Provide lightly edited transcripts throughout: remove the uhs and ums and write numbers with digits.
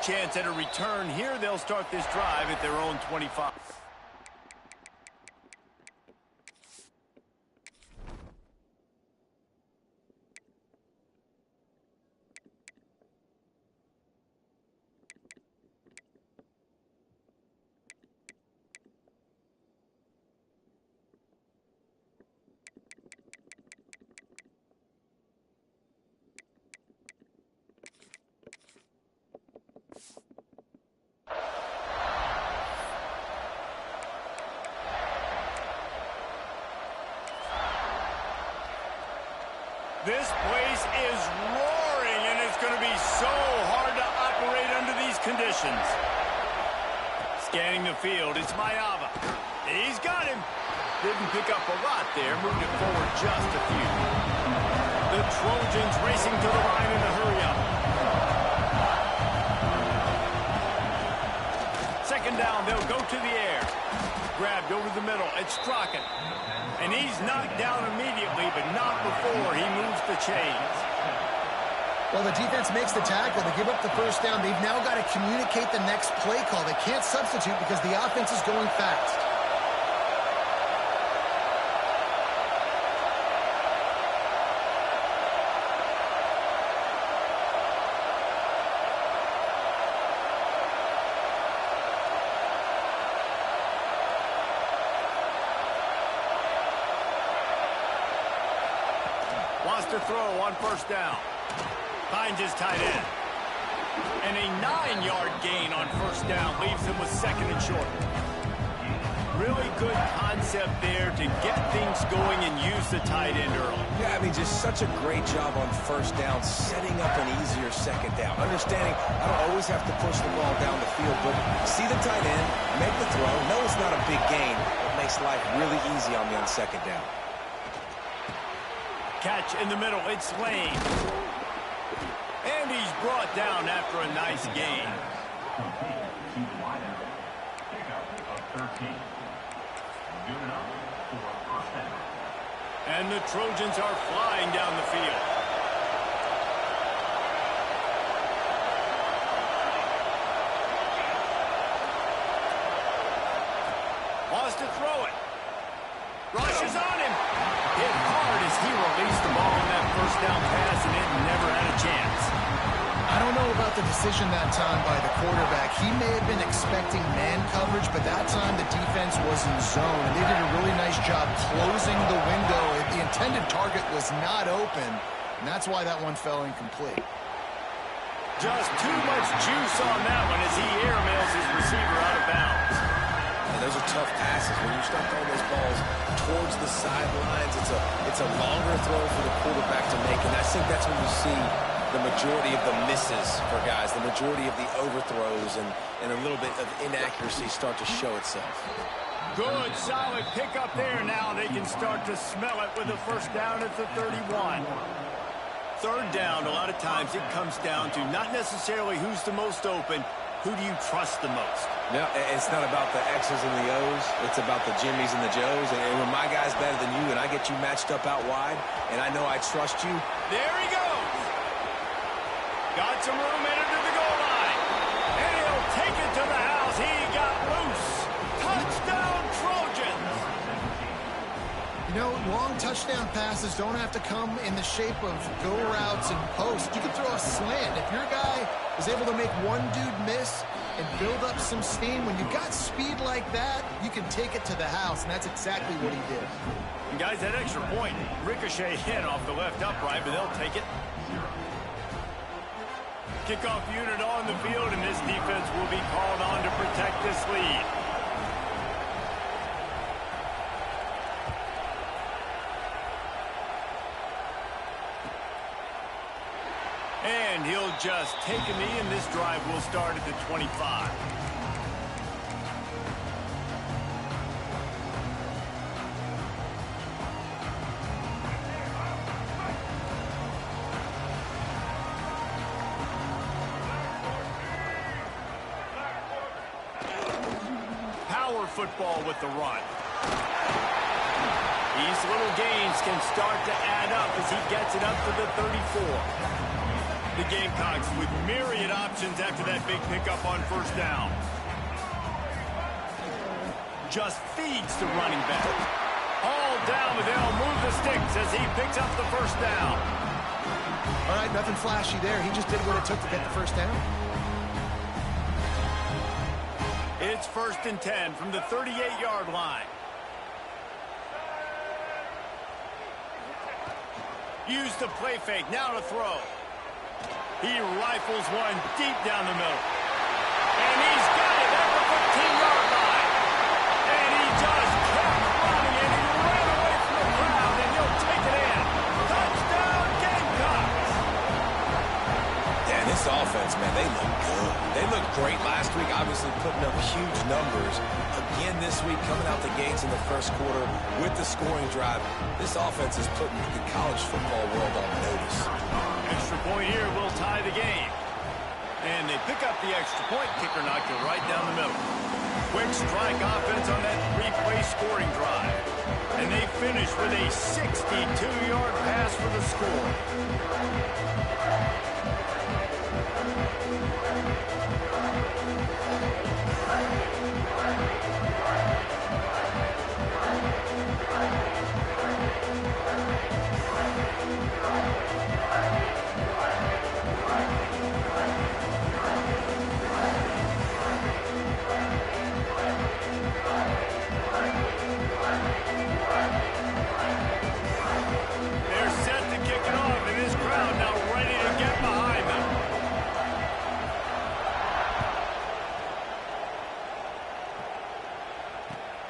chance at a return. Here they'll start this drive at their own 25. This place is roaring, and it's going to be so hard to operate under these conditions. Scanning the field, it's Meee. He's got him. Didn't pick up a lot there, moved it forward just a few. The Trojans racing to the line in a hurry-up. Second down, they'll go to the air. Grabbed over the middle, it's Strachan. And he's knocked down immediately, but not before he moves the chains. Well, the defense makes the tackle. They give up the first down. They've now got to communicate the next play call. They can't substitute because the offense is going fast. Wants to throw on first down. Finds his tight end. And a 9-yard gain on first down leaves him with second and short. Really good concept there to get things going and use the tight end early. Yeah, I mean, just such a great job on first down, setting up an easier second down. Understanding I don't always have to push the ball down the field, but see the tight end, make the throw. No, it's not a big gain. It makes life really easy on me on second down. Catch in the middle, it's Lane. And he's brought down after a nice gain. And the Trojans are flying down the field. Wants to throw it. Rushes on him. Hit hard as he released the ball on that first down pass, and it never had a chance. I don't know about the decision that time by the quarterback. He may have been expecting man coverage, but that time the defense was in zone, and they did a really nice job closing the window. The intended target was not open, and that's why that one fell incomplete. Just too much juice on that one as he airmails his receiver out of bounds. And those are tough passes. When you start throwing those balls towards the sidelines, it's a longer throw for the quarterback to make, and I think that's when you see the majority of the misses for guys, the majority of the overthrows and a little bit of inaccuracy start to show itself. Good, solid pickup there. Now they can start to smell it with a first down at the 31. Third down, a lot of times it comes down to not necessarily who's the most open, who do you trust the most? No, it's not about the X's and the O's. It's about the Jimmies and the Joes. And when my guy's better than you and I get you matched up out wide and I know I trust you. There he goes. Got some room in to the goal line. And he'll take it to the house. He got loose. Touchdown, Trojans. You know, long touchdown passes don't have to come in the shape of go routes and posts. You can throw a slant. If your guy is able to make one dude miss and build up some steam, when you've got speed like that, you can take it to the house, and that's exactly what he did. And guys, that extra point, ricochet hit off the left upright, but they'll take it. Kickoff unit on the field, and this defense will be called on to protect this lead. And he'll just take a knee, and this drive will start at the 25. Power football with the run. These little gains can start to add up as he gets it up to the 34. The Gamecocks with myriad options after that big pickup on first down. Just feeds the running back. All down, but they'll move the sticks as he picks up the first down. All right, nothing flashy there. He just did what it took to get the first down. It's 1st and 10 from the 38-yard line. Use the play fake, now to throw. He rifles one deep down the middle. And he's got it at the 15-yard line. And he just kept running, and he ran away from the crowd, and he'll take it in. Touchdown, Gamecocks! Yeah, this offense, man, they look good. They looked great last week, obviously putting up huge numbers. Again this week, coming out the gates in the first quarter with the scoring drive. This offense is putting the college football world on notice. Extra point here will tie the game. And they pick up the extra point. Kicker knocked it right down the middle. Quick strike offense on that three-play scoring drive. And they finish with a 62-yard pass for the score.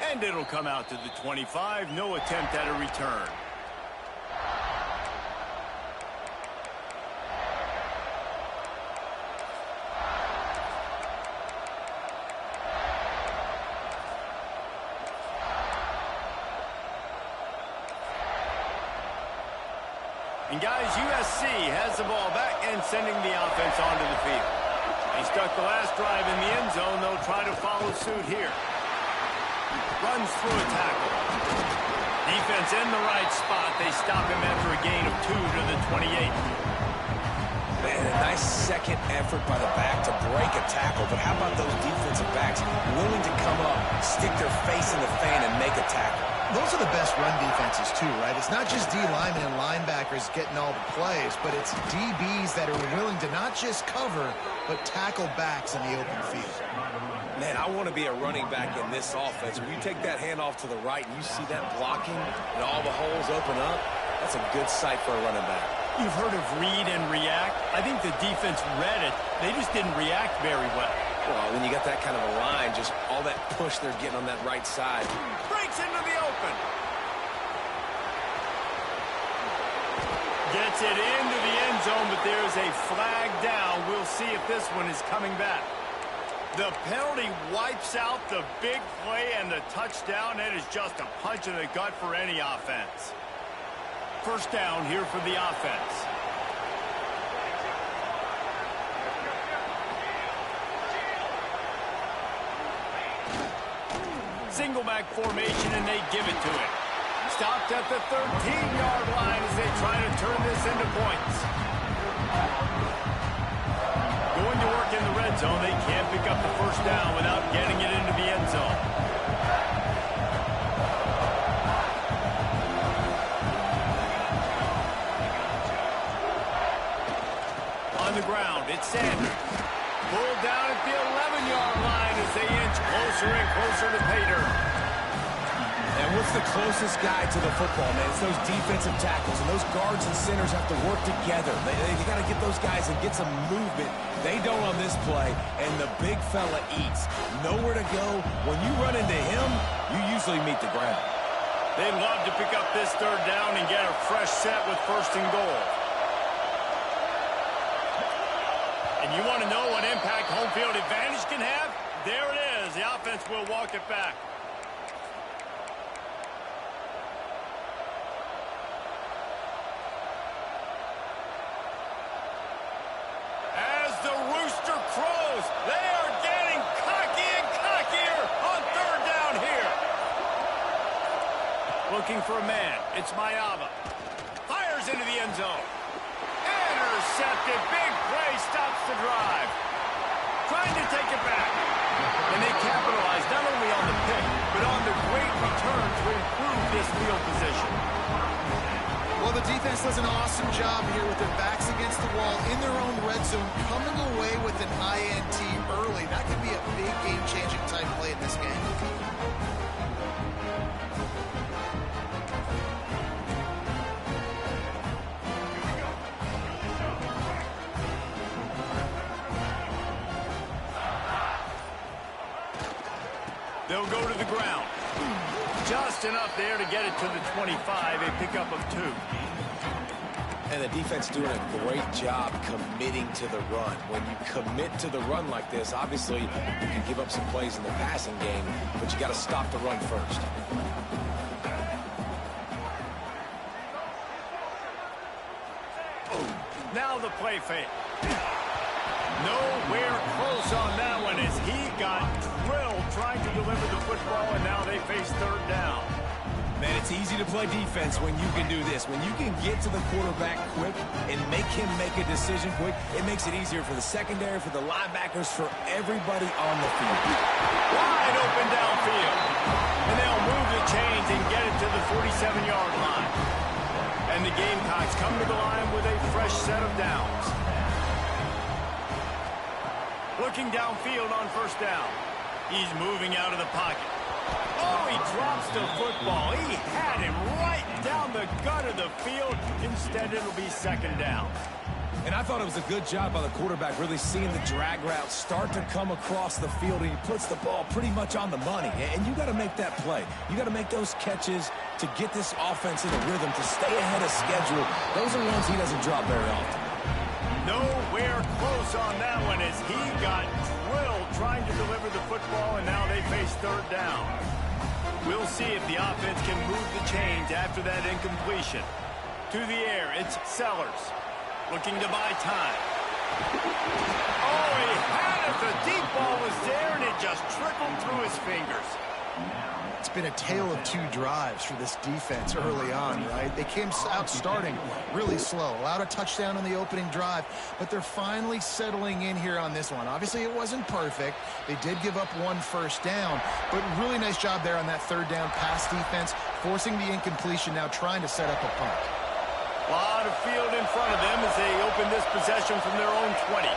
And it'll come out to the 25. No attempt at a return. And guys, USC has the ball back and sending the offense onto the field. They stuck the last drive in the end zone. They'll try to follow suit here. Runs through a tackle. Defense in the right spot. They stop him after a gain of 2 to the 28. Man, a nice second effort by the back to break a tackle. But how about those defensive backs willing to come up, stick their face in the fan, and make a tackle? Those are the best run defenses, too, right? It's not just D linemen and linebackers getting all the plays, but it's DBs that are willing to not just cover, but tackle backs in the open field. Man, I want to be a running back in this offense. When you take that handoff to the right and you see that blocking and all the holes open up, that's a good sight for a running back. You've heard of read and react. I think the defense read it. They just didn't react very well. Well, when you got that kind of a line, just all that push they're getting on that right side. Breaks into the open. Gets it into the end zone, but there's a flag down. We'll see if this one is coming back. The penalty wipes out the big play and the touchdown. It is just a punch in the gut for any offense. First down here for the offense. Single back formation, and they give it to it. Stopped at the 13-yard line as they try to turn this into points. Going to work in the red zone. They can't pick up the first down without getting it into the end zone. On the ground, it's Sanders. Pulled down at the 11-yard line as they inch closer and closer to pay dirt. And what's the closest guy to the football, man? It's those defensive tackles, and those guards and centers have to work together. They got to get those guys and get some movement. They don't on this play, and the big fella eats. Nowhere to go. When you run into him, you usually meet the ground. They'd love to pick up this third down and get a fresh set with 1st and goal. And you want to know what impact home field advantage can have? There it is. The offense will walk it back. As the rooster crows, they are getting cocky and cockier on third down here. Looking for a man. It's Mayava. Fires into the end zone. Intercepted. intercepted. Big play stops the drive. Trying to take it back. And they capitalize not only on the pick, but on the great return to improve this field position. Well, the defense does an awesome job here with their backs against the wall in their own red zone, coming away with an INT early. That could be a big game-changing type play in this game. They'll go to the ground. Just enough there to get it to the 25, a pickup of 2. And the defense doing a great job committing to the run. When you commit to the run like this, obviously you can give up some plays in the passing game, but you got to stop the run first. Now the play fake. Nowhere close on that one as he got drilled trying to deliver the football, and now they face third down. Man, it's easy to play defense when you can do this. When you can get to the quarterback quick and make him make a decision quick, it makes it easier for the secondary, for the linebackers, for everybody on the field. Wide open downfield. And they'll move the chains and get it to the 47-yard line. And the Gamecocks come to the line with a fresh set of downs. Looking downfield on first down. He's moving out of the pocket. Oh, he drops the football. He had him right down the gut of the field. Instead, it'll be second down. And I thought it was a good job by the quarterback really seeing the drag route start to come across the field, and he puts the ball pretty much on the money. And you got to make that play. You got to make those catches to get this offense in a rhythm, to stay ahead of schedule. Those are ones he doesn't drop very often. Nowhere close on that one as he got drilled trying to deliver the football, and now they face third down. We'll see if the offense can move the chains after that incompletion. To the air, it's Sellers. Looking to buy time. Oh, he had it. The deep ball was there, and it just trickled through his fingers. It's been a tale of 2 drives for this defense early on, right? They came out starting really slow, allowed a touchdown on the opening drive, but they're finally settling in here on this one. Obviously, it wasn't perfect. They did give up 1 first down, but really nice job there on that third down pass defense, forcing the incompletion, now trying to set up a punt. A lot of field in front of them as they open this possession from their own 20.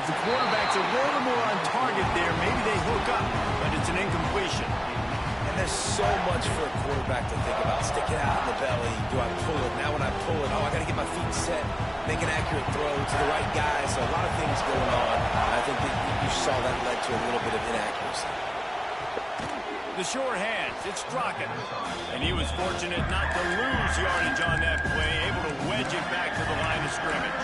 If the quarterback's a little more on target there, maybe they hook up, but it's an incompletion. And there's so much for a quarterback to think about. Stick it out in the belly. Do I pull it? Now when I pull it, oh, I got to get my feet set, make an accurate throw to the right guy. So a lot of things going on. I think that you saw that led to a little bit of inaccuracy. The short hands, it's Strocken. And he was fortunate not to lose yardage on that play, able to wedge it back to the line of scrimmage.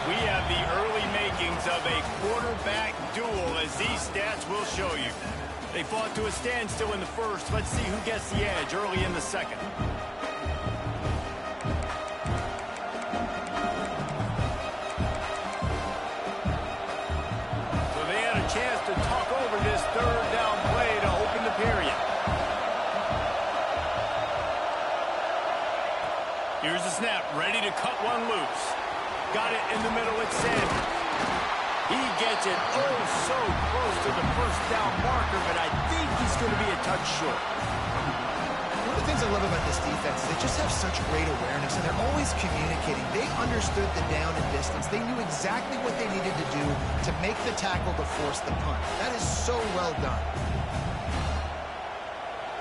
We have the early makings of a quarterback duel, as these stats will show you. They fought to a standstill in the first. Let's see who gets the edge early in the second. Chance to talk over this third down play to open the period. Here's the snap, ready to cut one loose. Got it in the middle, it's Sanders. He gets it oh so close to the first down marker, but I think he's going to be a touch short. One of the things I love about this defense is they just have such great awareness, and they're always communicating. They understood the down and distance. They knew exactly what they needed to do to make the tackle to force the punt. That is so well done.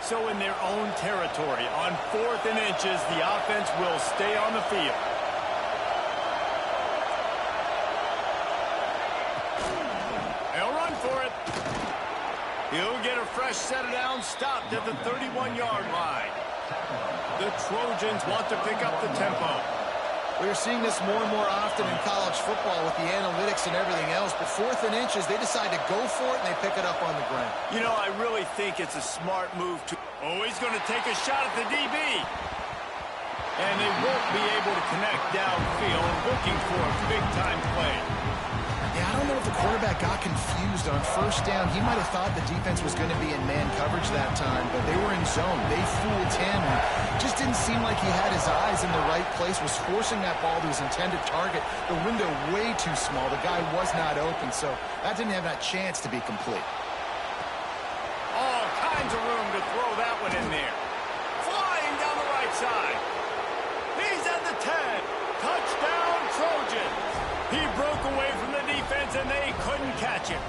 So in their own territory, on 4th and inches, the offense will stay on the field. They'll run for it. He'll get a fresh set of downs stopped at the 31-yard line. The Trojans want to pick up the tempo. We're seeing this more and more often in college football with the analytics and everything else, but 4th and inches, they decide to go for it, and they pick it up on the ground. You know, I really think it's a smart move to... Oh, he's going to take a shot at the DB. And they won't be able to connect downfield, looking for a big-time play. Yeah, I don't know if the quarterback got confused on first down. He might have thought the defense was going to be in man coverage that time, but they were in zone. They fooled him. Just didn't seem like he had his eyes in the right place, was forcing that ball to his intended target. The window way too small. The guy was not open, so that didn't have that chance to be complete. All kinds of room to throw that one in there. Flying down the right side. He's at the 10. Touchdown, Trojans. He broke away from the defense, and they couldn't catch him.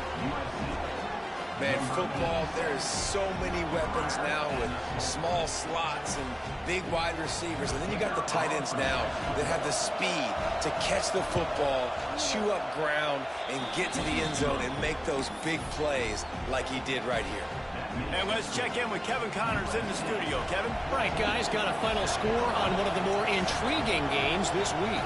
Man, football, there is so many weapons now with small slots and big wide receivers. And then you got the tight ends now that have the speed to catch the football, chew up ground, and get to the end zone and make those big plays like he did right here. And let's check in with Kevin Connors in the studio. Kevin? Right, guys, got a final score on one of the more intriguing games this week.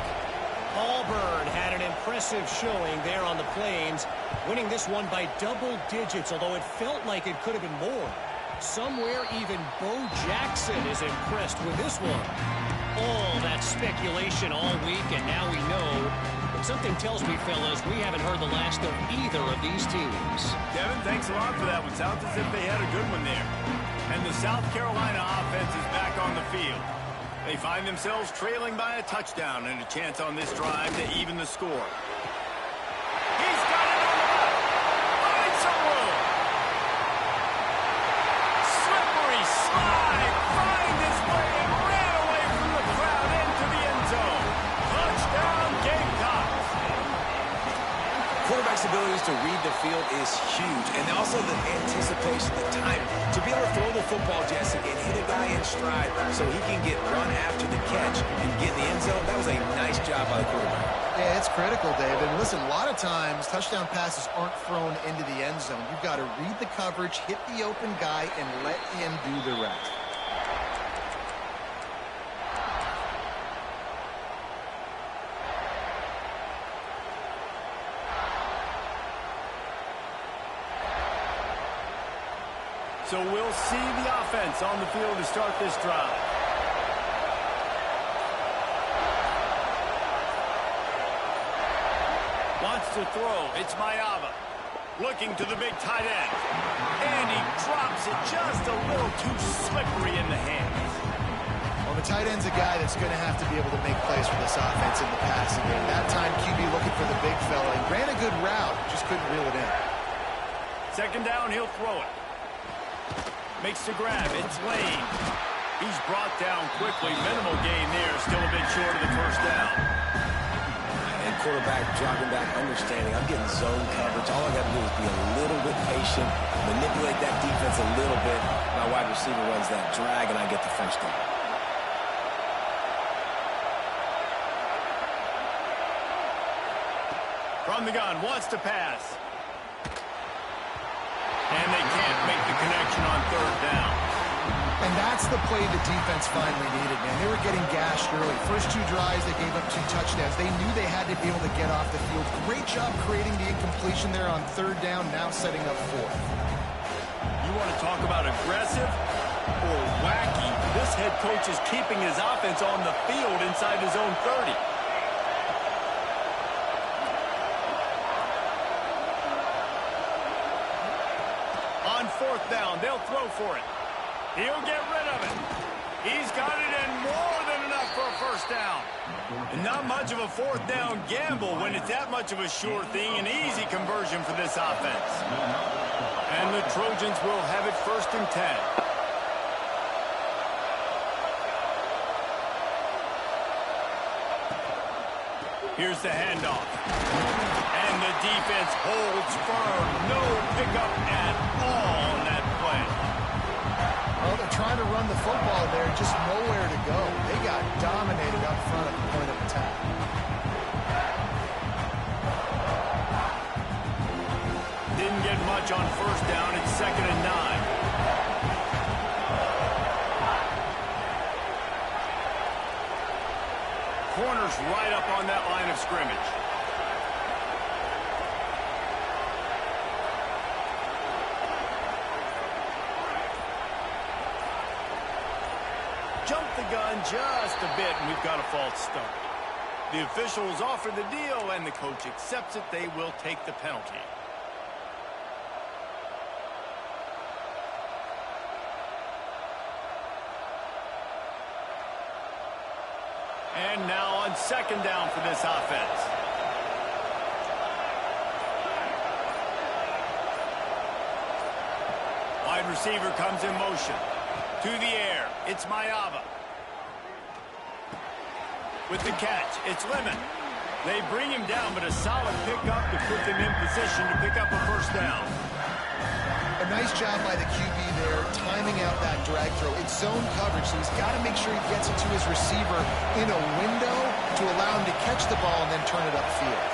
Auburn had an impressive showing there on the Plains, winning this one by double digits, although it felt like it could have been more. Somewhere even Bo Jackson is impressed with this one. All that speculation all week, and now we know. But something tells me, fellas, we haven't heard the last of either of these teams. Kevin, thanks a lot for that one. Sounds as if they had a good one there. And the South Carolina offense is back on the field. They find themselves trailing by a touchdown and a chance on this drive to even the score. He's got it on the left. Finds some room. Slippery slide. Find his way and ran away from the crowd into the end zone. Touchdown, Gamecocks. Quarterback's abilities to read the field is huge, and also the anticipation, the time to be able to throw the football, Jesse, and hit a guy in stride so he can get run after the catch and get in the end zone. That was a nice job by the quarterback. Yeah, it's critical, David. And listen, a lot of times touchdown passes aren't thrown into the end zone. You've got to read the coverage, hit the open guy, and let him do the rest. So we'll see the offense on the field to start this drive. Wants to throw. It's Mayava. Looking to the big tight end. And he drops it just a little too slippery in the hands. Well, the tight end's a guy that's going to have to be able to make plays for this offense in the passing game. That time, QB looking for the big fella. He ran a good route, just couldn't reel it in. Second down, he'll throw it. Makes the grab. It's Lane. He's brought down quickly. Minimal gain there. Still a bit short of the first down. And quarterback dropping back, understanding I'm getting zone coverage. All I got to do is be a little bit patient, manipulate that defense a little bit. My wide receiver runs that drag, and I get the first down. From the gun, wants to pass. And they can't make the connection on third down. And that's the play the defense finally needed, man. They were getting gashed early. First two drives, they gave up 2 touchdowns. They knew they had to be able to get off the field. Great job creating the incompletion there on third down, now setting up fourth. You want to talk about aggressive or wacky? This head coach is keeping his offense on the field inside his own 30. On fourth down, they'll throw for it. He'll get rid of it. He's got it and more than enough for a first down. And not much of a fourth down gamble when it's that much of a sure thing. An easy conversion for this offense. And the Trojans will have it first and 10. Here's the handoff. And the defense holds firm. No pickup at all on that play. Well, they're trying to run the football there, just nowhere to go. They got dominated up front at the point of attack. Didn't get much on first down. It's 2nd and 9. Corner's right up on that line of scrimmage. Jump the gun just a bit, and we've got a false start. The officials offer the deal, and the coach accepts it. They will take the penalty. And now on second down for this offense. Wide receiver comes in motion. To the air, it's Meee. With the catch, it's Lemon. They bring him down, but a solid pickup to put them in position to pick up a first down. A nice job by the QB there, timing out that drag throw. It's zone coverage, so he's got to make sure he gets it to his receiver in a window to allow him to catch the ball and then turn it upfield.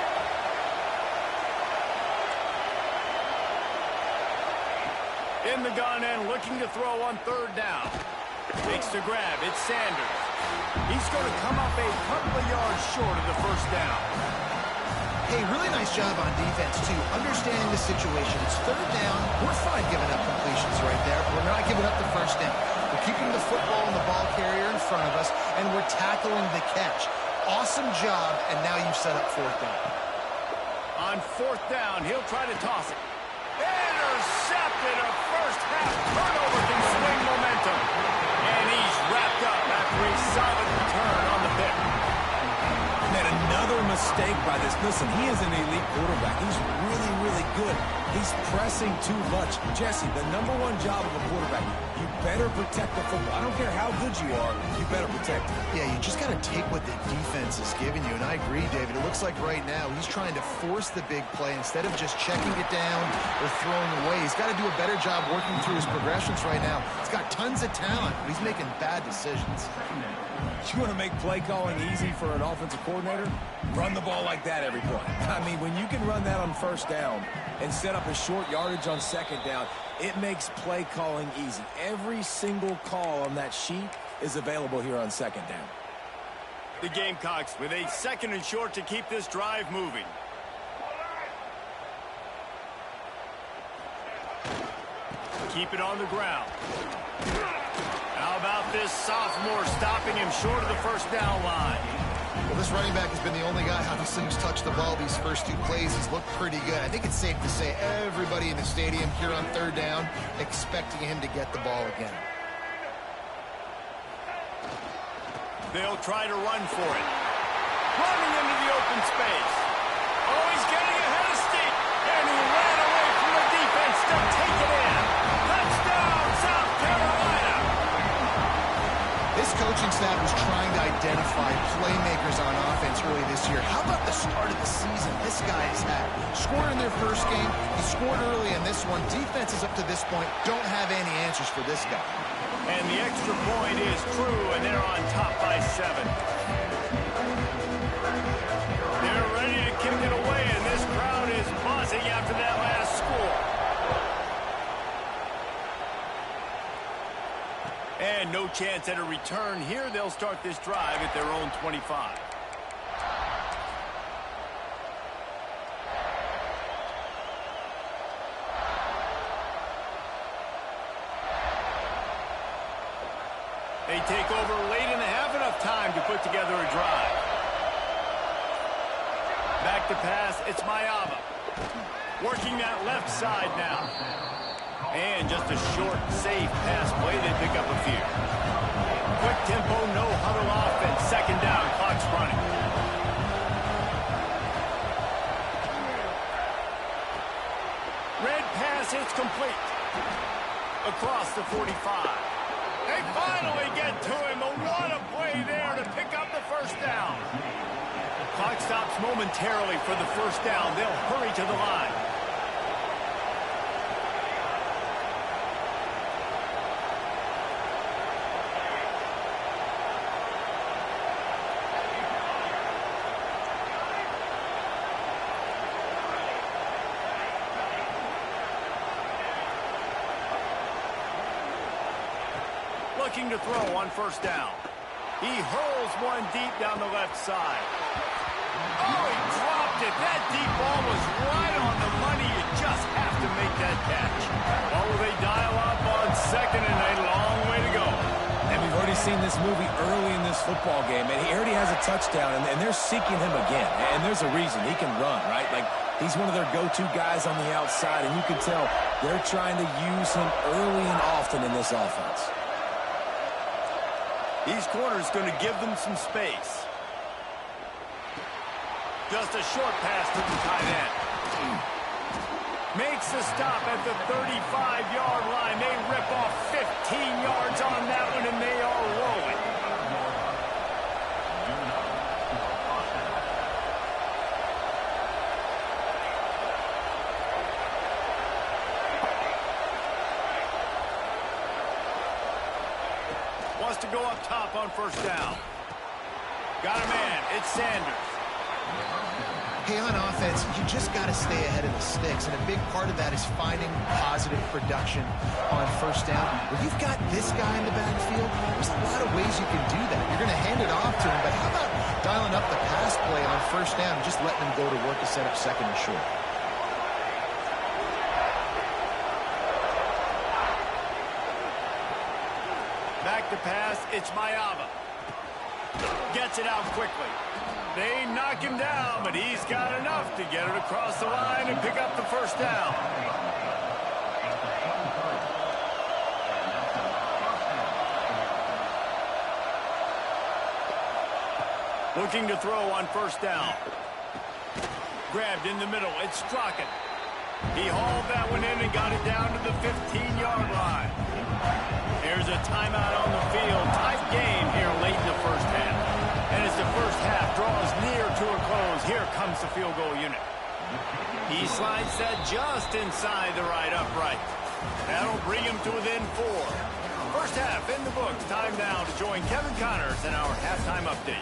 In the gun and looking to throw on third down. Makes the grab. It's Sanders. He's going to come up a couple of yards short of the first down. Hey, really nice job on defense, too. Understanding the situation. It's third down. We're fine giving up completions right there. We're not giving up the first down. We're keeping the football and the ball carrier in front of us, and we're tackling the catch. Awesome job, and now you've set up fourth down. On fourth down, he'll try to toss it. Intercepted. A first half turnover can swing momentum. And he's wrapped up after a solid return on the pick. Made another mistake by this. Listen, he is an elite quarterback. He's really, really good. He's pressing too much. Jesse, the number one job of a quarterback, you better protect the football. I don't care how good you are, you better protect it. Yeah, you just got to take what the defense is giving you, and I agree, David. It looks like right now he's trying to force the big play instead of just checking it down or throwing away. He's got to do a better job working through his progressions right now. He's got tons of talent, but he's making bad decisions. You want to make play calling easy for an offensive coordinator? Run the ball like that every play. I mean, when you can run that on first down and set up a short yardage on second down, it makes play calling easy. Every single call on that sheet is available here on second down. The Gamecocks with a second and short to keep this drive moving. Keep it on the ground. How about this sophomore stopping him short of the first down line? Well, this running back has been the only guy, obviously, who's touched the ball these first two plays. He's looked pretty good. I think it's safe to say everybody in the stadium here on third down expecting him to get the ball again. They'll try to run for it. Running into the open space. Oh, he's getting ahead of steam. And he ran away from the defense to take it in. Touchdown, South Carolina. This coaching staff was trying to identify playmakers on offense early this year. How about the start of the season this guy has had? Scored in their first game. He scored early in this one. Defenses up to this point don't have any answers for this guy. And the extra point is true, and they're on top by 7. They're ready to kick it away, and this crowd is buzzing after that last score. And no chance at a return here. They'll start this drive at their own 25. They take over late in the half, enough time to put together a drive. Back to pass, it's Meee. Working that left side now. And just a short, safe pass play. They pick up a few. Quick tempo, no huddle offense. Second down, clock's running. Red pass, it's complete. Across the 45. They finally get to him. What a play there to pick up the first down. Clock stops momentarily for the first down. They'll hurry to the line. Looking to throw on first down. He hurls one deep down the left side. Oh, he dropped it. That deep ball was right on the money. You just have to make that catch. Well, will they dial up on second and a long way to go? And we've already already seen this movie early in this football game, and he already has a touchdown, and they're seeking him again. And there's a reason. He can run, right? Like, he's one of their go-to guys on the outside, and you can tell they're trying to use him early and often in this offense. These corners going to give them some space. Just a short pass to the tight end. Makes a stop at the 35-yard line. They rip off 15 yards on that one, and they are rolling. Wants to go up top on first down. Got a man. It's Sanders. Hey, on offense, you just got to stay ahead of the sticks, and a big part of that is finding positive production on first down. When you've got this guy in the backfield, there's a lot of ways you can do that. You're going to hand it off to him, but how about dialing up the pass play on first down and just letting him go to work to set up second and short? Back to pass, it's Mayava. Gets it out quickly. They knock him down, but he's got enough to get it across the line and pick up the first down. Looking to throw on first down. Grabbed in the middle, it's Strachan. He hauled that one in and got it down to the 15-yard line. There's a timeout on the field. Tight game here late in the first half. And as the first half draws near to a close, here comes the field goal unit. He slides that just inside the right upright. That'll bring him to within 4. First half in the books. Time now to join Kevin Connors in our halftime update.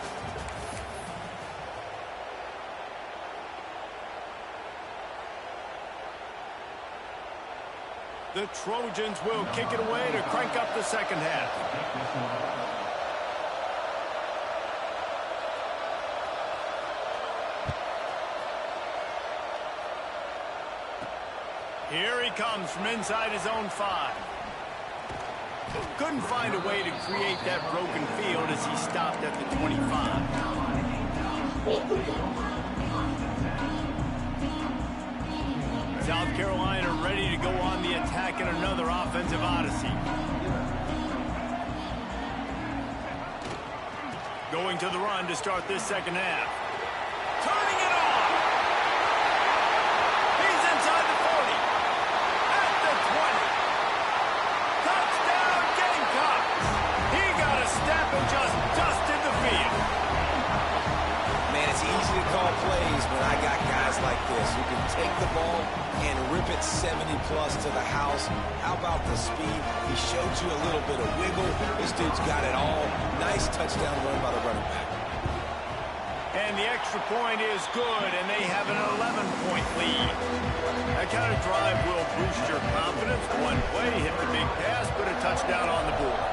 The Trojans will kick it away to crank up the second half. Here he comes from inside his own 5. Couldn't find a way to create that broken field as he stopped at the 25. South Carolina ready to go on the attack in another offensive odyssey. Going to the run to start this second half. Turning it on! He's inside the 40. At the 20. Touchdown Gamecocks! He got a step and just dusted the field. Man, it's easy to call plays when I got guys like this who can take the ball and rip it 70-plus to the house. How about the speed? He showed you a little bit of wiggle. This dude's got it all. Nice touchdown run by the running back. And the extra point is good, and they have an 11-point lead. That kind of drive will boost your confidence. One play, hit the big pass, put a touchdown on the board.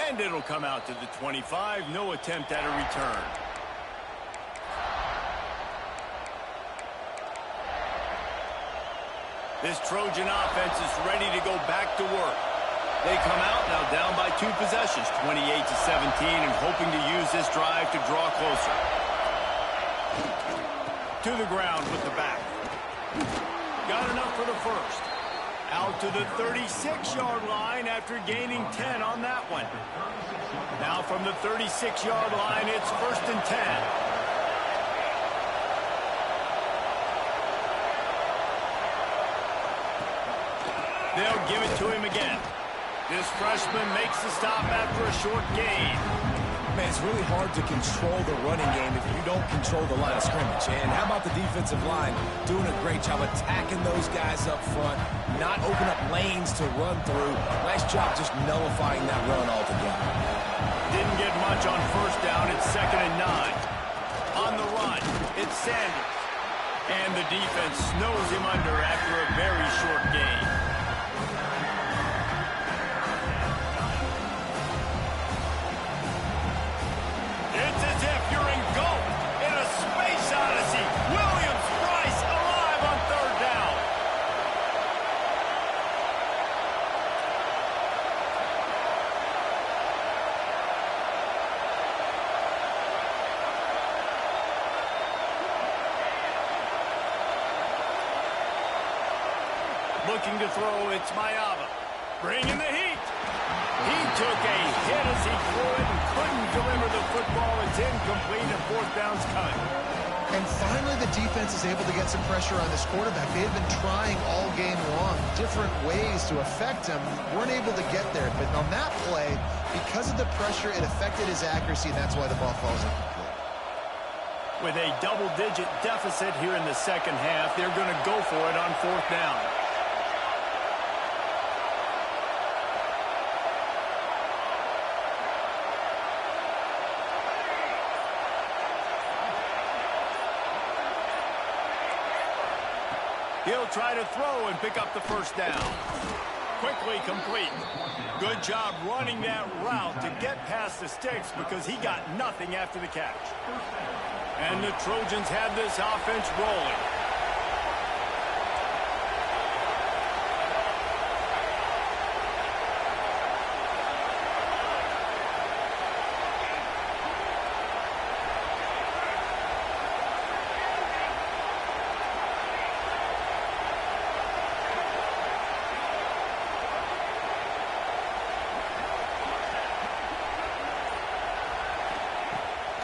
And it'll come out to the 25. No attempt at a return. This Trojan offense is ready to go back to work. They come out now down by 2 possessions, 28-17, and hoping to use this drive to draw closer. To the ground with the back. Got enough for the first. Out to the 36-yard line after gaining 10 on that one. Now from the 36-yard line, it's 1st and 10. They'll give it to him again. This freshman makes the stop after a short gain. Man, it's really hard to control the running game if you don't control the line of scrimmage. And how about the defensive line doing a great job attacking those guys up front, not open up lanes to run through. Nice job just nullifying that run altogether. Didn't get much on first down. It's 2nd and 9. On the run, it's Sanders. And the defense snows him under after a very short gain. It's as if you're engulfed in a space odyssey. Williams-Brice alive on 3rd down. looking to throw. It's Mayava. Bringing the heat. He took a hit as he threw it and couldn't deliver the football. It's incomplete and fourth down's coming. And finally, the defense is able to get some pressure on this quarterback. They had been trying all game long, different ways to affect him. Weren't able to get there. But on that play, because of the pressure, it affected his accuracy, and that's why the ball falls incomplete. With a double-digit deficit here in the second half, they're going to go for it on fourth down. He'll try to throw and pick up the first down. Quickly complete. Good job running that route to get past the sticks because he got nothing after the catch. And the Trojans have this offense rolling.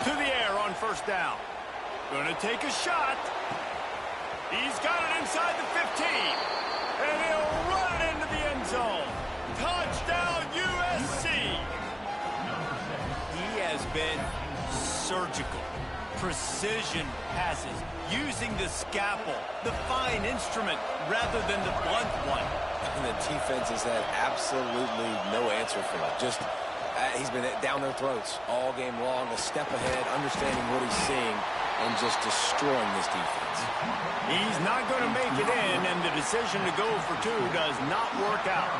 To the air on first down. Going to take a shot. He's got it inside the 15. And he'll run it into the end zone. Touchdown, USC. He has been surgical. Precision passes. Using the scalpel, the fine instrument, rather than the blunt one. And the defense has had absolutely no answer for it. Just... he's been down their throats all game long, a step ahead, understanding what he's seeing, and just destroying this defense. He's not going to make it in, and the decision to go for two does not work out.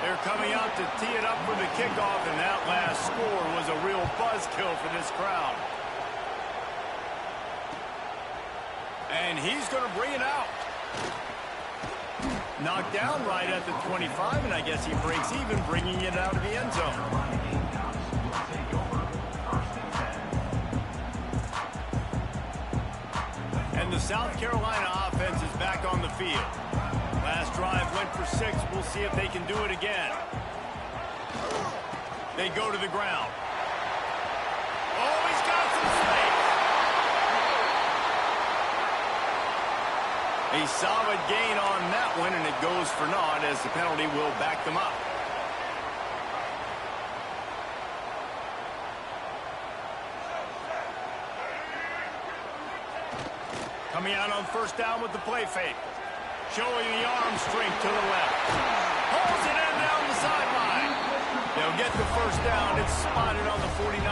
They're coming out to tee it up for the kickoff, and that last score was a real buzzkill for this crowd. And he's going to bring it out. Knocked down right at the 25, and I guess he breaks even, bringing it out of the end zone. And the South Carolina offense is back on the field. Last drive went for 6. We'll see if they can do it again. They go to the ground. Oh, he's got some space. A solid gain on that one, and it goes for naught as the penalty will back them up. Coming out on first down with the play fake. Showing the arm strength to the left. Holds it in down the sideline. They'll get the first down. It's spotted on the 49.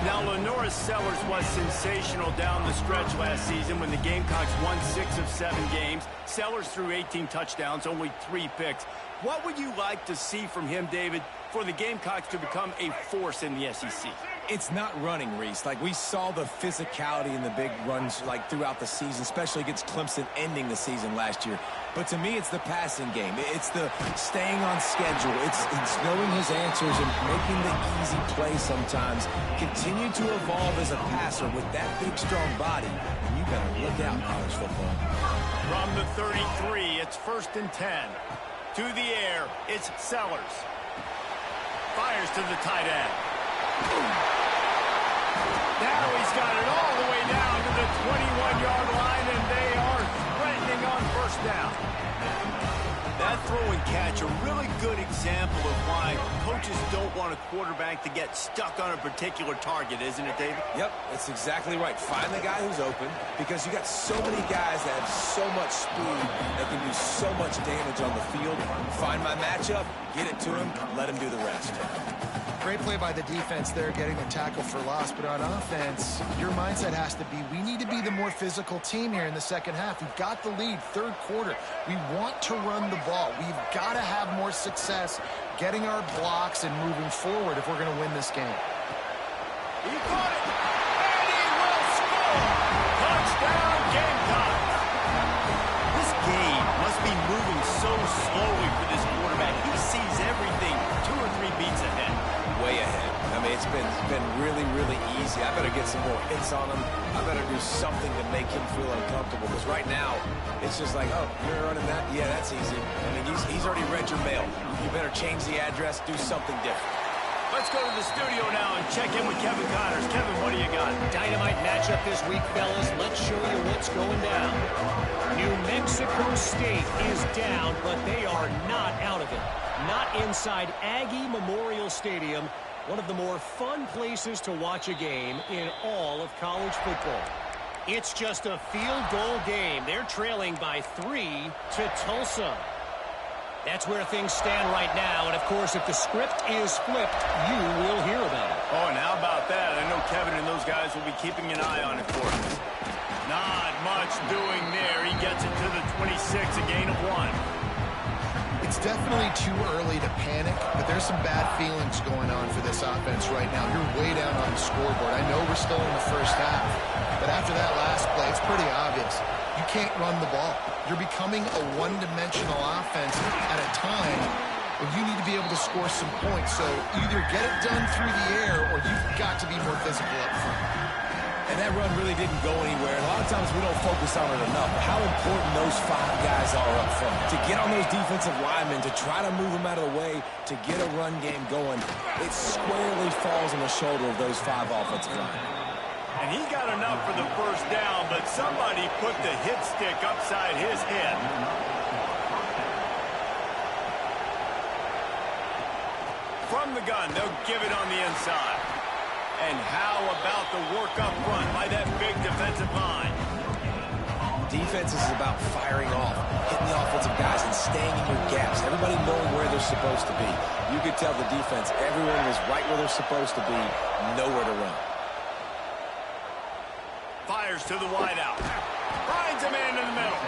Now, Lenora Sellers was sensational down the stretch last season when the Gamecocks won 6 of 7 games. Sellers threw 18 touchdowns, only 3 picks. What would you like to see from him, David, for the Gamecocks to become a force in the SEC? It's not running, Reese. Like, we saw the physicality in the big runs, like, throughout the season, especially against Clemson ending the season last year. But to me, it's the passing game. It's the staying on schedule. It's knowing his answers and making the easy play sometimes. Continue to evolve as a passer with that big, strong body. And you better look out in college football. From the 33, it's 1st and 10. To the air, it's Sellers. Fires to the tight end. Now he's got it all the way down to the 21-yard line, and they are threatening on first down. That throw and catch, a really good example of why coaches don't want a quarterback to get stuck on a particular target, isn't it, David? Yep, that's exactly right. Find the guy who's open, because you got so many guys that have so much speed that can do so much damage on the field. Find my matchup, get it to him, let him do the rest. Great play by the defense there, getting the tackle for loss. But on offense, your mindset has to be, we need to be the more physical team here in the second half. We've got the lead, third quarter. We want to run the ball. We've got to have more success getting our blocks and moving forward if we're going to win this game. He caught it, and he will score. Touchdown, Gamecocks. This game must be moving so slowly for this quarterback. He sees everything 2 or 3 beats ahead. Way ahead. I mean, it's been really, really easy. I better get some more hits on him. I better do something to make him feel uncomfortable. Because right now, it's just like, oh, you're running that? Yeah, that's easy. I mean, he's already read your mail. You better change the address, do something different. Let's go to the studio now and check in with Kevin Connors. Kevin, what do you got? Dynamite matchup this week, fellas. Let's show you what's going down. New Mexico State is down, but they are not out of it. Not inside Aggie Memorial Stadium, one of the more fun places to watch a game in all of college football. It's just a field goal game. They're trailing by 3 to Tulsa. That's where things stand right now, and of course, if the script is flipped, you will hear about it. Oh, and how about that? I know Kevin and those guys will be keeping an eye on it for us. Not much doing there. He gets it to the 26, a gain of 1. It's definitely too early to panic, but there's some bad feelings going on for this offense right now. You're way down on the scoreboard. I know we're still in the first half, but after that last play, it's pretty obvious. You can't run the ball. You're becoming a one-dimensional offense at a time when you need to be able to score some points. So either get it done through the air or you've got to be more physical up front. And that run really didn't go anywhere. And a lot of times we don't focus on it enough. But how important those 5 guys are up front. To get on those defensive linemen, to try to move them out of the way, to get a run game going, it squarely falls on the shoulder of those 5 offensive linemen. And he got enough for the first down, but somebody put the hit stick upside his head. From the gun, they'll give it on the inside. And how about the work up front by that big defensive line? Defense is about firing off, hitting the offensive guys and staying in your gaps. Everybody knowing where they're supposed to be. You could tell the defense, everyone was right where they're supposed to be, nowhere to run. Fires to the wideout. Finds a man in the middle.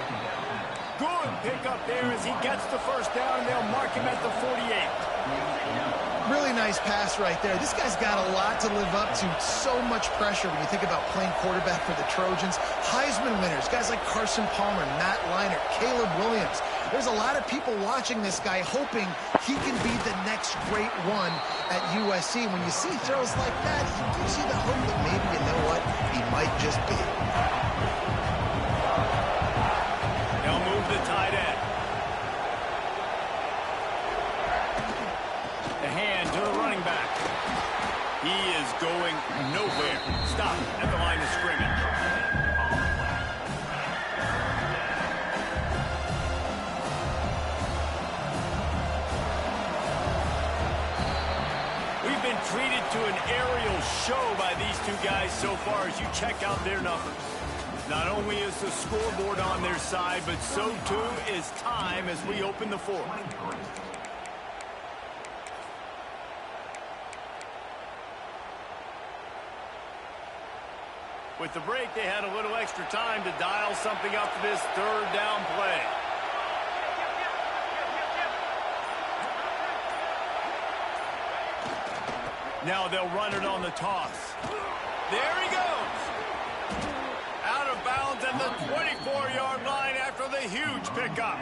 Good pickup there as he gets the first down, and they'll mark him at the 48. Really nice pass right there. This guy's got a lot to live up to. So much pressure when you think about playing quarterback for the Trojans. Heisman winners, guys like Carson Palmer, Matt Leinart, Caleb Williams. There's a lot of people watching this guy hoping he can be the next great one at USC. When you see throws like that, you gives you the hope that maybe, you know what, he might just be. They'll move the tight end. The hand to the running back. He is going nowhere. Stop at the line of scrimmage. We've been treated to an aerial show by these two guys so far as you check out their numbers. Not only is the scoreboard on their side, but so too is time as we open the fourth. With the break, they had a little extra time to dial something up for this third down play. Now they'll run it on the toss. There he goes. Out of bounds at the 24-yard line after the huge pickup.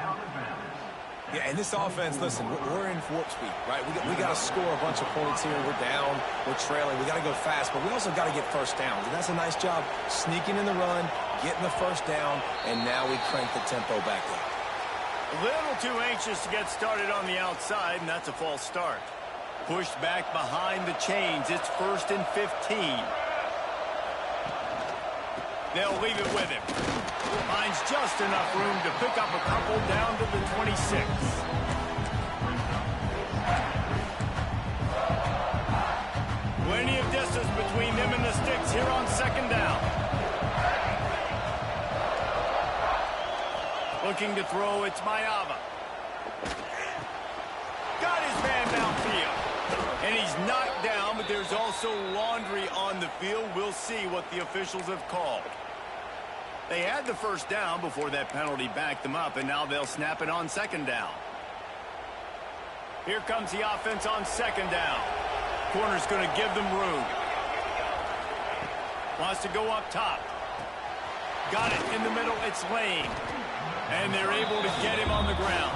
Yeah, and this offense, listen, we're in warp speed, right? We got to score a bunch of points here. We're down. We're trailing. We got to go fast, but we also got to get first downs. And that's a nice job sneaking in the run, getting the first down, and now we crank the tempo back up. A little too anxious to get started on the outside, and that's a false start. Pushed back behind the chains. It's 1st and 15. They'll leave it with him. Finds just enough room to pick up a couple down to the 26. Plenty of distance between them and the sticks here on 2nd down. Looking to throw, it's Mayava. Got his man downfield. And he's knocked down, but there's also laundry on the field. We'll see what the officials have called. They had the first down before that penalty backed them up, and now they'll snap it on 2nd down. Here comes the offense on 2nd down. Corner's going to give them room. Wants to go up top. Got it in the middle. It's Lane. And they're able to get him on the ground.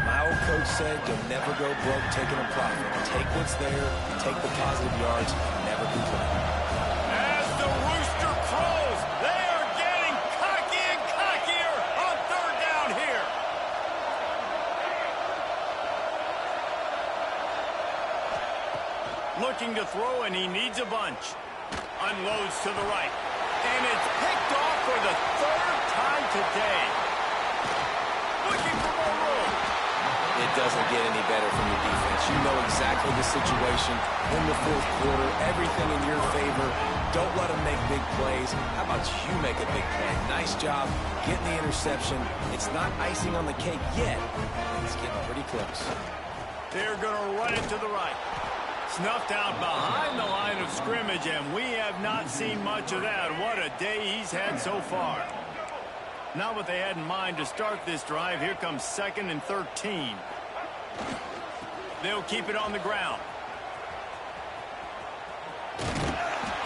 My coach said, you'll never go broke taking a profit. Take what's there, take the positive yards, never complain. As the rooster crows, they are getting cocky and cockier on third down here. Looking to throw, and he needs a bunch. Unloads to the right. And it's picked off for the third time today. Looking for more room. It doesn't get any better from your defense. You know exactly the situation in the fourth quarter. Everything in your favor. Don't let them make big plays. How about you make a big play? Nice job getting the interception. It's not icing on the cake yet. It's getting pretty close. They're going to run it to the right. Snuffed out behind the line of scrimmage, and we have not seen much of that. What a day he's had so far. Not what they had in mind to start this drive. Here comes 2nd and 13. They'll keep it on the ground.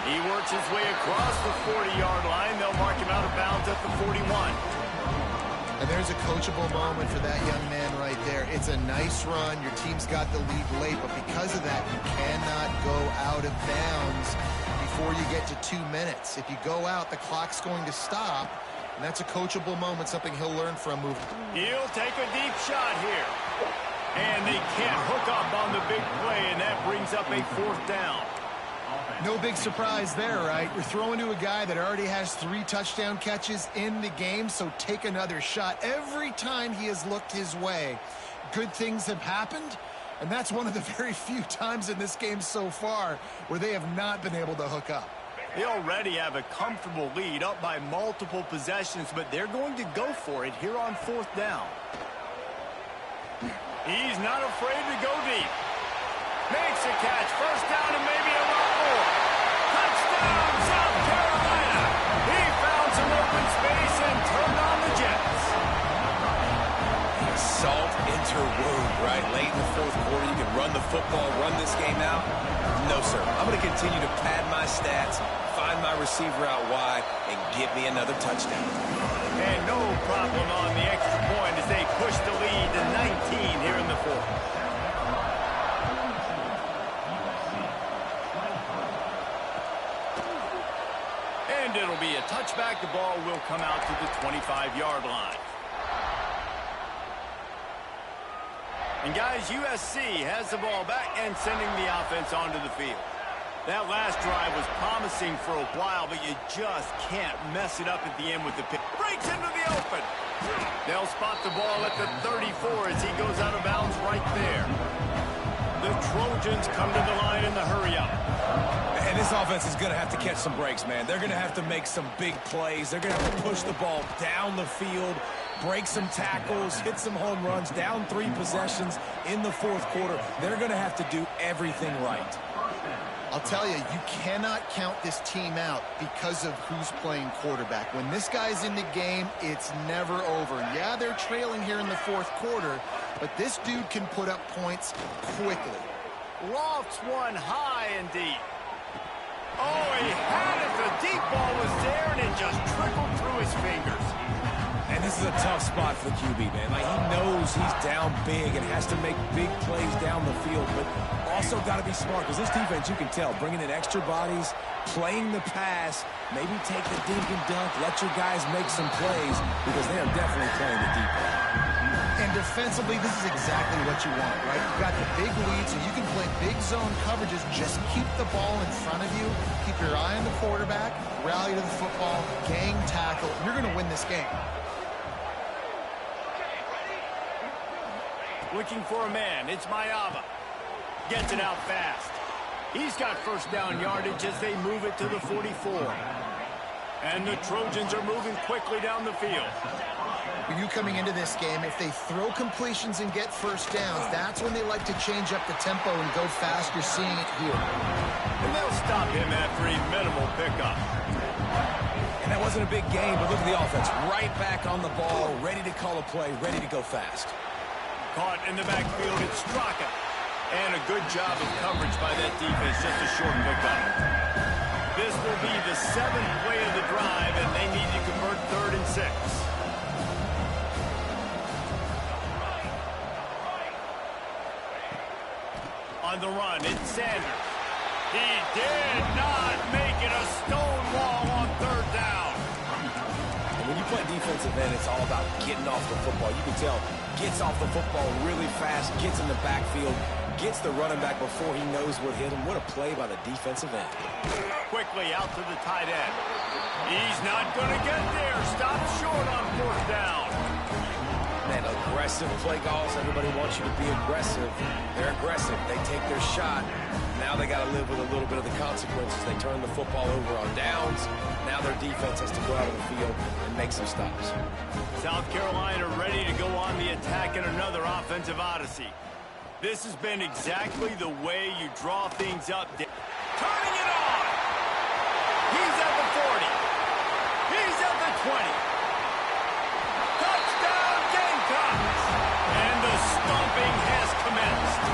He works his way across the 40-yard line. They'll mark him out of bounds at the 41. And there's a coachable moment for that young man right there. It's a nice run. Your team's got the lead late, but because of that, you cannot go out of bounds before you get to 2 minutes. If you go out, the clock's going to stop, and that's a coachable moment, something he'll learn from moving. He'll take a deep shot here. And they can't hook up on the big play, and that brings up a 4th down. No big surprise there, right? You're throwing to a guy that already has 3 touchdown catches in the game, so take another shot. Every time he has looked his way, good things have happened, and that's one of the very few times in this game so far where they have not been able to hook up. They already have a comfortable lead up by multiple possessions, but they're going to go for it here on 4th down. He's not afraid to go deep. Makes a catch. 1st down and maybe a lot more. Touchdown, South Carolina. He found some open space and turned on the Jets. Salt into wound, right? Late in the fourth quarter, you can run the football, run this game out. No, sir. I'm going to continue to pad my stats, find my receiver out wide, and give me another touchdown. And no problem on the extra point as they push the lead to 19 here in the 4th. And it'll be a touchback. The ball will come out to the 25-yard line. And guys, USC has the ball back and sending the offense onto the field. That last drive was promising for a while, but you just can't mess it up at the end with the pick. Breaks into the open. They'll spot the ball at the 34 as he goes out of bounds right there. The Trojans come to the line in the hurry-up. And this offense is going to have to catch some breaks, man. They're going to have to make some big plays. They're going to have to push the ball down the field, break some tackles, hit some home runs, down 3 possessions in the fourth quarter. They're going to have to do everything right. I'll tell you, you cannot count this team out because of who's playing quarterback. When this guy's in the game, it's never over. Yeah, they're trailing here in the fourth quarter, but this dude can put up points quickly. Lofts one high and deep. Oh, he had it. The deep ball was there, and it just trickled through his fingers. And this is a tough spot for the QB, man. Like, he knows he's down big and has to make big plays down the field, but also got to be smart because this defense, you can tell, bringing in extra bodies, playing the pass, maybe take the dink and dunk, let your guys make some plays because they are definitely playing the deep ball. And defensively, this is exactly what you want, right? You've got the big lead, so you can play big zone coverages. Just keep the ball in front of you. Keep your eye on the quarterback. Rally to the football. Gang tackle. You're going to win this game. Looking for a man. It's Mayava. Gets it out fast. He's got first down yardage as they move it to the 44. And the Trojans are moving quickly down the field. For you coming into this game, if they throw completions and get first downs, that's when they like to change up the tempo and go fast. You're seeing it here. And they'll stop him after a minimal pickup. And that wasn't a big game, but look at the offense. Right back on the ball, ready to call a play, ready to go fast. Caught in the backfield, it's Straka. And a good job of coverage by that defense, just a short pickup. This will be the 7th play of the drive, and they need to convert 3rd and 6. On the run, it's Sanders. He did not make it a stone wall on third down. And when you play defensive end, it's all about getting off the football. You can tell, gets off the football really fast, gets in the backfield, gets the running back before he knows what hit him. What a play by the defensive end. Quickly out to the tight end. He's not going to get there. Stop short on fourth down. Man, aggressive play calls. Everybody wants you to be aggressive. They're aggressive. They take their shot. Now they got to live with a little bit of the consequences. They turn the football over on downs. Now their defense has to go out on the field and make some stops. South Carolina ready to go on the attack in another offensive odyssey. This has been exactly the way you draw things up. Turning it on. He's at the 40. He's at the 20. Touchdown Gamecocks. And the stomping has commenced.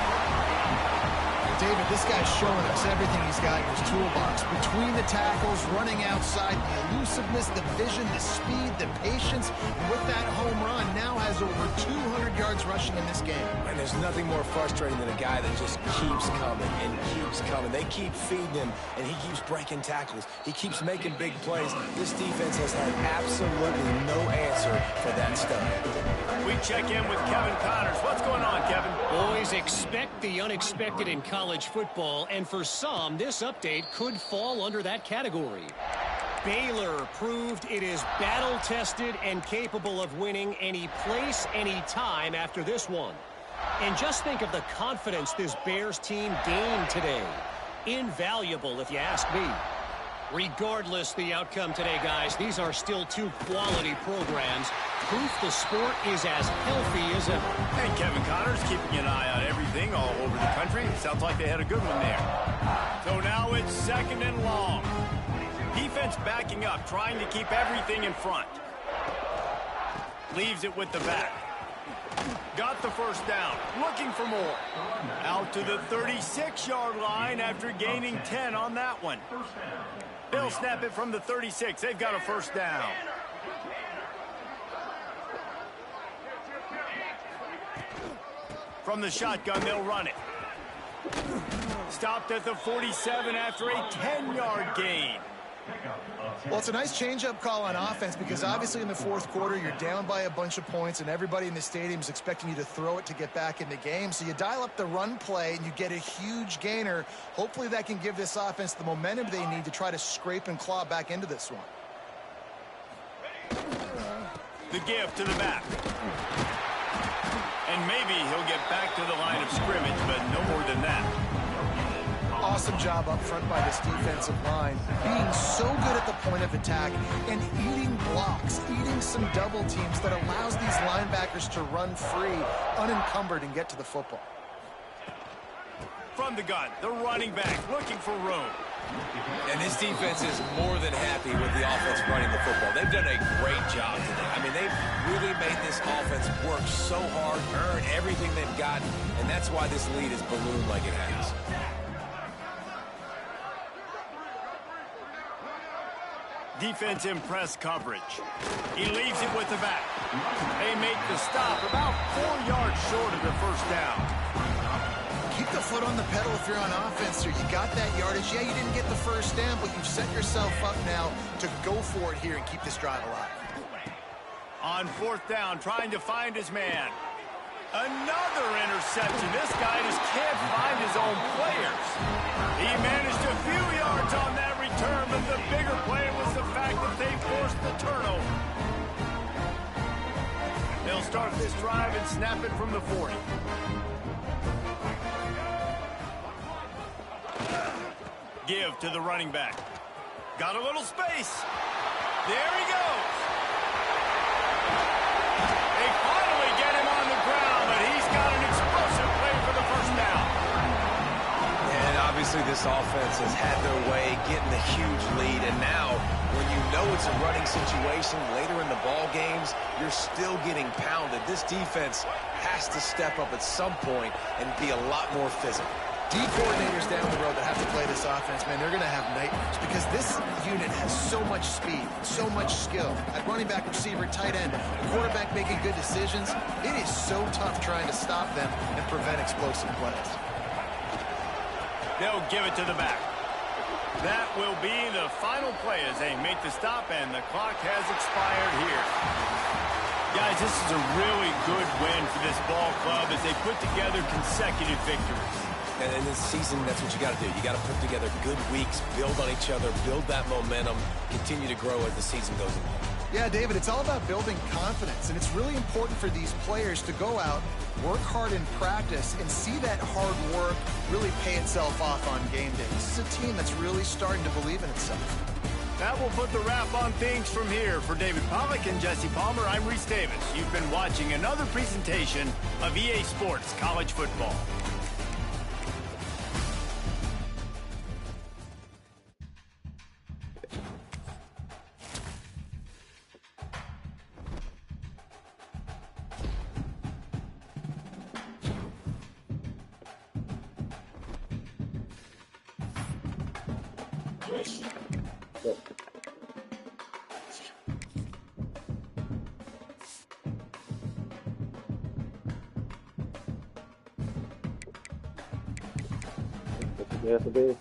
David, this guy's showing us everything he's got in his toolbox. Between the tackles, running outside, the elusiveness, the vision, the speed, the patience. And with that home run, now has over 200 yards rushing in this game. And there's nothing more frustrating than a guy that just keeps coming and keeps coming. They keep feeding him, and he keeps breaking tackles. He keeps making big plays. This defense has had absolutely no answer for that stuff. We check in with Kevin Connors. What's going on, Kevin? Always expect the unexpected in college football, and for some, this update could fall under that category. Baylor proved it is battle-tested and capable of winning any place, any time after this one. And just think of the confidence this Bears team gained today. Invaluable, if you ask me. Regardless the outcome today, guys, these are still two quality programs. Proof the sport is as healthy as ever. And Kevin Connors keeping an eye on everything all over the country. Sounds like they had a good one there. So now it's second and long. Defense backing up, trying to keep everything in front. Leaves it with the back. Got the first down. Looking for more. Out to the 36-yard line after gaining 10 on that one. They'll snap it from the 36. They've got a first down. From the shotgun, they'll run it. Stopped at the 47 after a 10-yard gain. Well, it's a nice change-up call on offense because obviously in the fourth quarter, you're down by a bunch of points and everybody in the stadium is expecting you to throw it to get back in the game. So you dial up the run play and you get a huge gainer. Hopefully that can give this offense the momentum they need to try to scrape and claw back into this one. The give to the back. And maybe he'll get back to the line of scrimmage, but no more than that. Awesome job up front by this defensive line, being so good at the point of attack and eating blocks, eating some double teams that allows these linebackers to run free, unencumbered, and get to the football. From the gun, the running back looking for room. And this defense is more than happy with the offense running the football. They've done a great job today. I mean, they've really made this offense work so hard, earn everything they've gotten, and that's why this lead is ballooned like it has. Defense in press coverage. He leaves it with the back. They make the stop about 4 yards short of the first down. Keep the foot on the pedal if you're on offense here. You got that yardage. Yeah, you didn't get the first down, but you've set yourself up now to go for it here and keep this drive alive. On fourth down, trying to find his man. Another interception. This guy just can't find his own players. He managed a few yards on that return, but the bigger play was the fact that they forced the turnover. They'll start this drive and snap it from the 40. Give to the running back. Got a little space. There he goes. They finally get him on the ground, but he's got an explosive play for the first down. And obviously this offense has had their way getting the huge lead, and now when you know it's a running situation later in the ball games, you're still getting pounded. This defense has to step up at some point and be a lot more physical. D coordinators down the road that have to play this offense, man, they're going to have nightmares because this unit has so much speed, so much skill. At running back, receiver, tight end, quarterback making good decisions, it is so tough trying to stop them and prevent explosive plays. They'll give it to the back. That will be the final play as they make the stop, and the clock has expired here. Guys, this is a really good win for this ball club as they put together consecutive victories. And in this season, that's what you got to do. You got to put together good weeks, build on each other, build that momentum, continue to grow as the season goes along. Yeah, David, it's all about building confidence, and it's really important for these players to go out, work hard in practice, and see that hard work really pay itself off on game day. This is a team that's really starting to believe in itself. That will put the wrap on things from here. For David Pollack and Jesse Palmer, I'm Reese Davis. You've been watching another presentation of EA Sports College Football. Yesterday.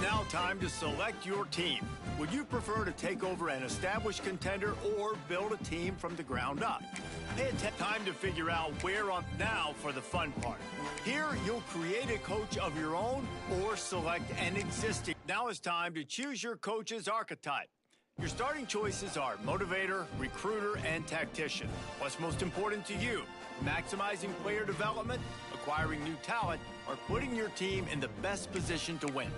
Now time to select your team. Would you prefer to take over an established contender or build a team from the ground up? Time to figure out where on now for the fun part. Here, you'll create a coach of your own or select an existing. Now it's time to choose your coach's archetype. Your starting choices are motivator, recruiter, and tactician. What's most important to you? Maximizing player development, acquiring new talent, or putting your team in the best position to win?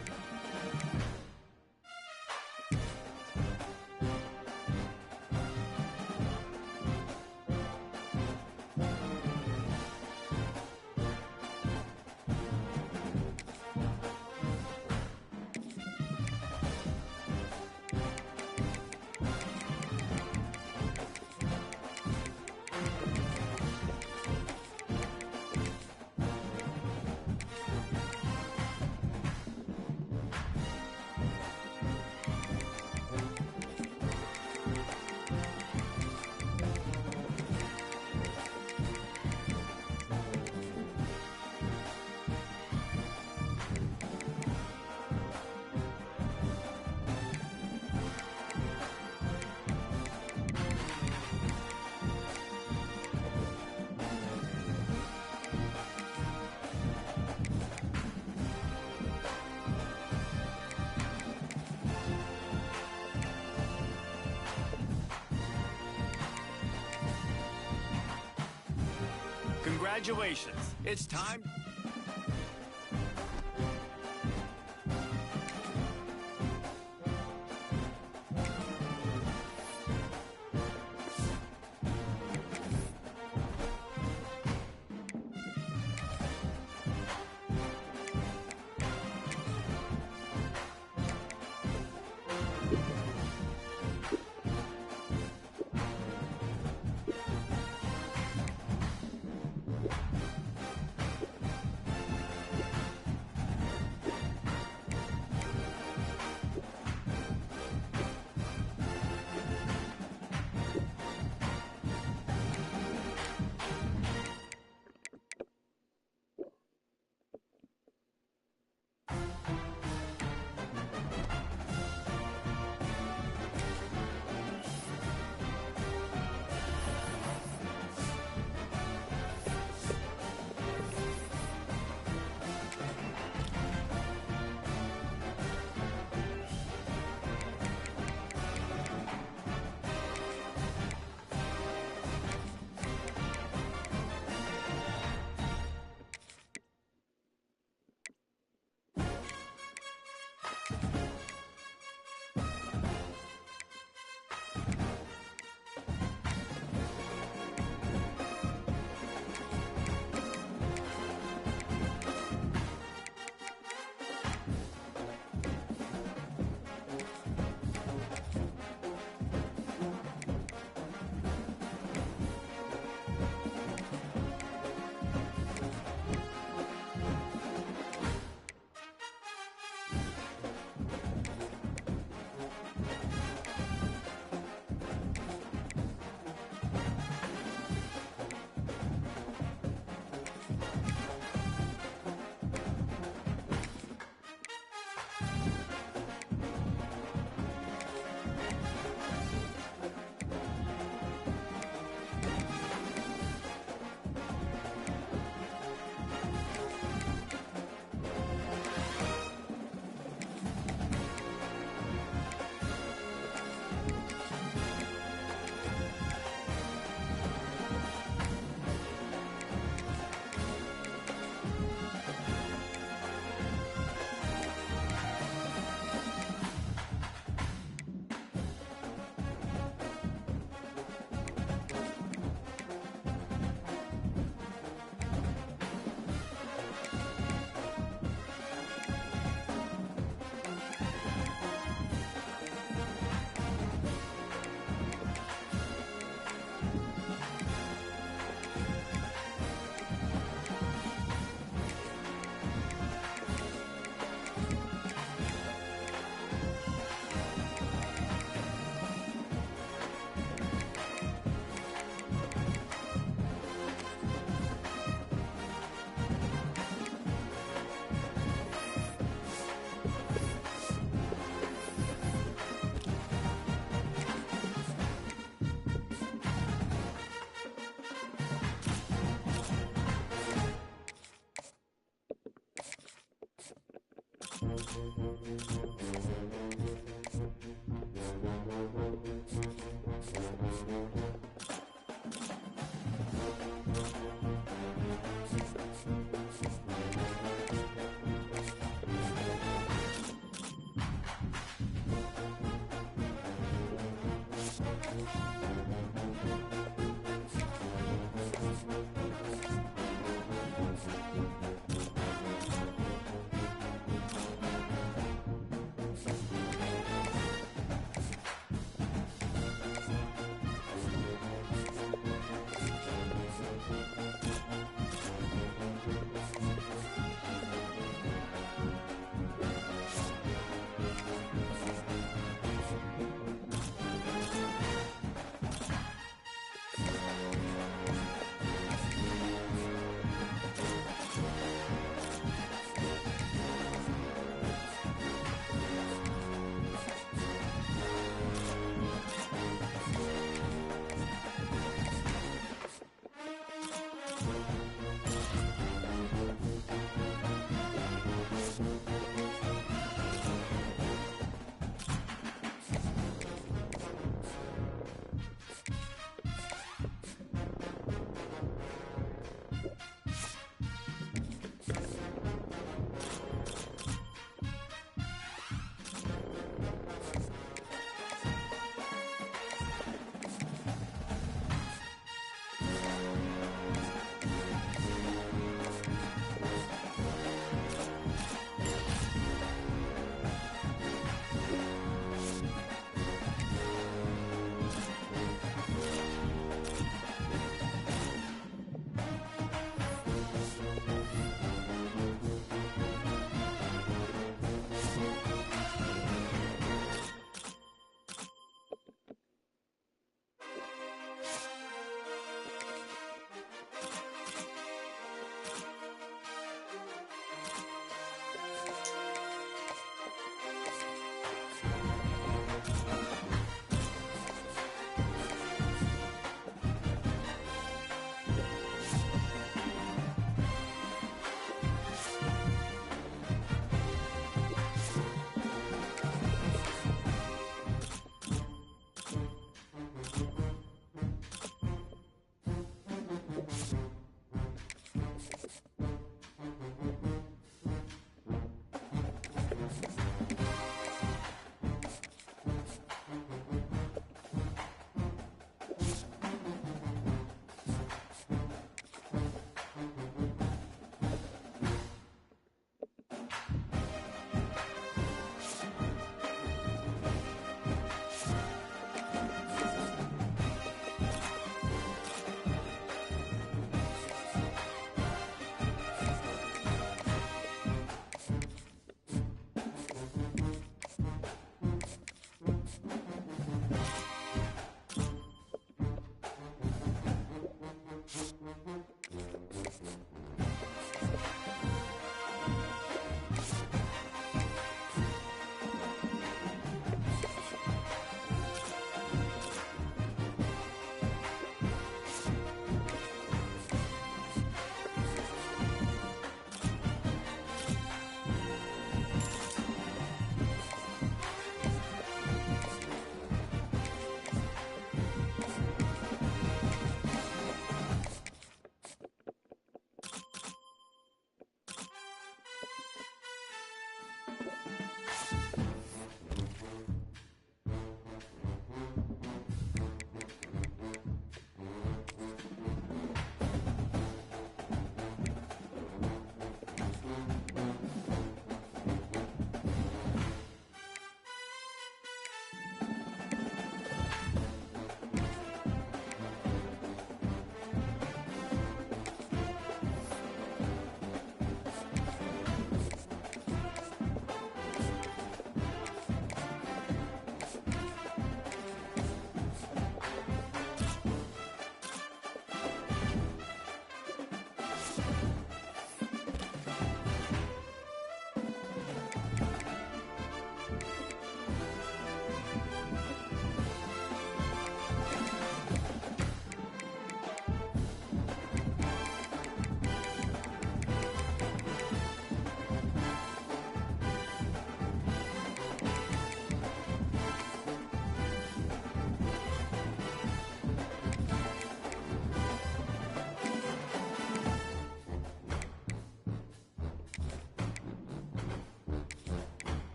Congratulations. It's time.